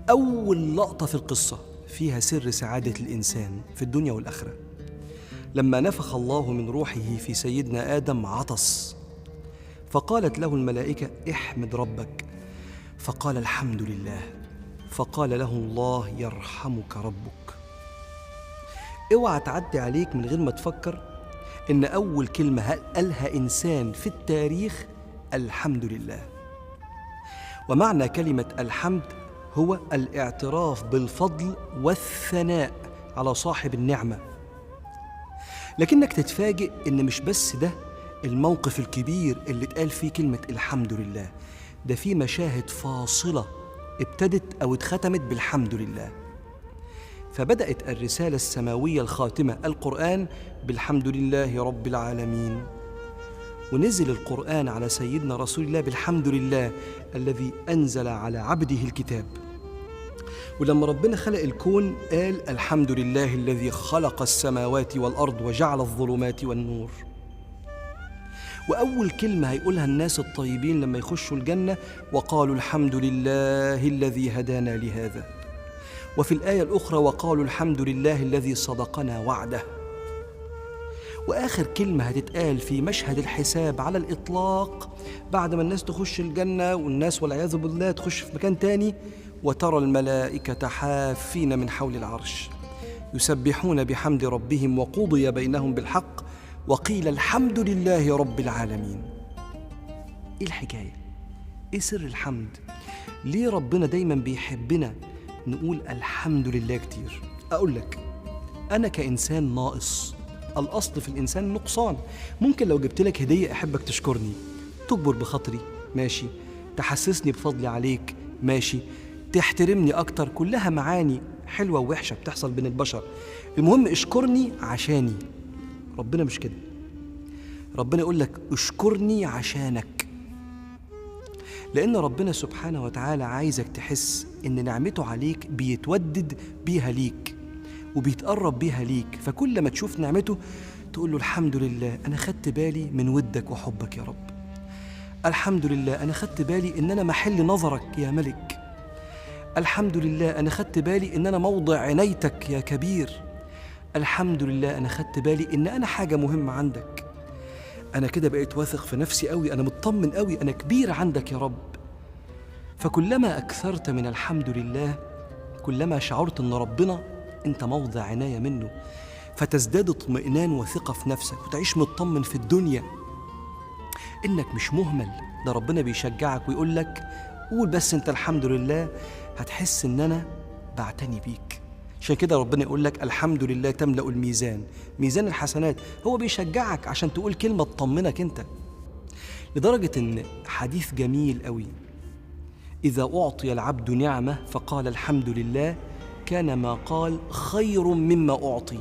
أول لقطة في القصة فيها سر سعادة الإنسان في الدنيا والآخرة. لما نفخ الله من روحه في سيدنا آدم عطس، فقالت له الملائكة احمد ربك، فقال الحمد لله، فقال له الله يرحمك ربك. اوعى تعدي عليك من غير ما تفكر إن أول كلمة قالها إنسان في التاريخ الحمد لله. ومعنى كلمة الحمد هو الاعتراف بالفضل والثناء على صاحب النعمة. لكنك تتفاجئ إن مش بس ده الموقف الكبير اللي اتقال فيه كلمة الحمد لله، ده فيه مشاهد فاصلة ابتدت أو اتختمت بالحمد لله. فبدأت الرسالة السماوية الخاتمة القرآن بالحمد لله رب العالمين، ونزل القرآن على سيدنا رسول الله بالحمد لله الذي أنزل على عبده الكتاب. ولما ربنا خلق الكون قال الحمد لله الذي خلق السماوات والأرض وجعل الظلمات والنور. وأول كلمة هيقولها الناس الطيبين لما يخشوا الجنة وقالوا الحمد لله الذي هدانا لهذا. وفي الآية الأخرى وقالوا الحمد لله الذي صدقنا وعده. وآخر كلمة هتتقال في مشهد الحساب على الإطلاق بعد ما الناس تخش الجنة والناس والعياذ بالله تخش في مكان تاني، وترى الملائكة حافين من حول العرش يسبحون بحمد ربهم وقضي بينهم بالحق وقيل الحمد لله رب العالمين. إيه الحكاية؟ إيه سر الحمد؟ ليه ربنا دايما بيحبنا نقول الحمد لله كتير؟ أقول لك، أنا كإنسان ناقص، الأصل في الإنسان نقصان. ممكن لو جبت لك هدية أحبك تشكرني، تكبر بخاطري ماشي، تحسسني بفضلي عليك ماشي، تحترمني أكتر، كلها معاني حلوة ووحشة بتحصل بين البشر. المهم اشكرني عشاني. ربنا مش كده، ربنا يقول لك اشكرني عشانك، لأن ربنا سبحانه وتعالى عايزك تحس إن نعمته عليك بيتودد بيها ليك وبيتقرب بيها ليك. فكل ما تشوف نعمته تقول له الحمد لله أنا خدت بالي من ودك وحبك يا رب، الحمد لله أنا خدت بالي إن أنا محل نظرك يا ملك، الحمد لله أنا خدت بالي إن أنا موضع عنايتك يا كبير، الحمد لله أنا خدت بالي إن أنا حاجة مهمة عندك، أنا كده بقيت واثق في نفسي قوي، أنا مطمن قوي، أنا كبير عندك يا رب. فكلما أكثرت من الحمد لله كلما شعرت إن ربنا أنت موضع عناية منه، فتزداد اطمئنان وثقة في نفسك وتعيش مطمن في الدنيا إنك مش مهمل. ده ربنا بيشجعك ويقول لك قول بس أنت الحمد لله، هتحس إن أنا بعتني بيك. عشان كده ربنا يقول لك الحمد لله تملأ الميزان، ميزان الحسنات. هو بيشجعك عشان تقول كلمة تطمنك أنت، لدرجة إن حديث جميل قوي، إذا أعطي العبد نعمة فقال الحمد لله كان ما قال خير مما أعطي.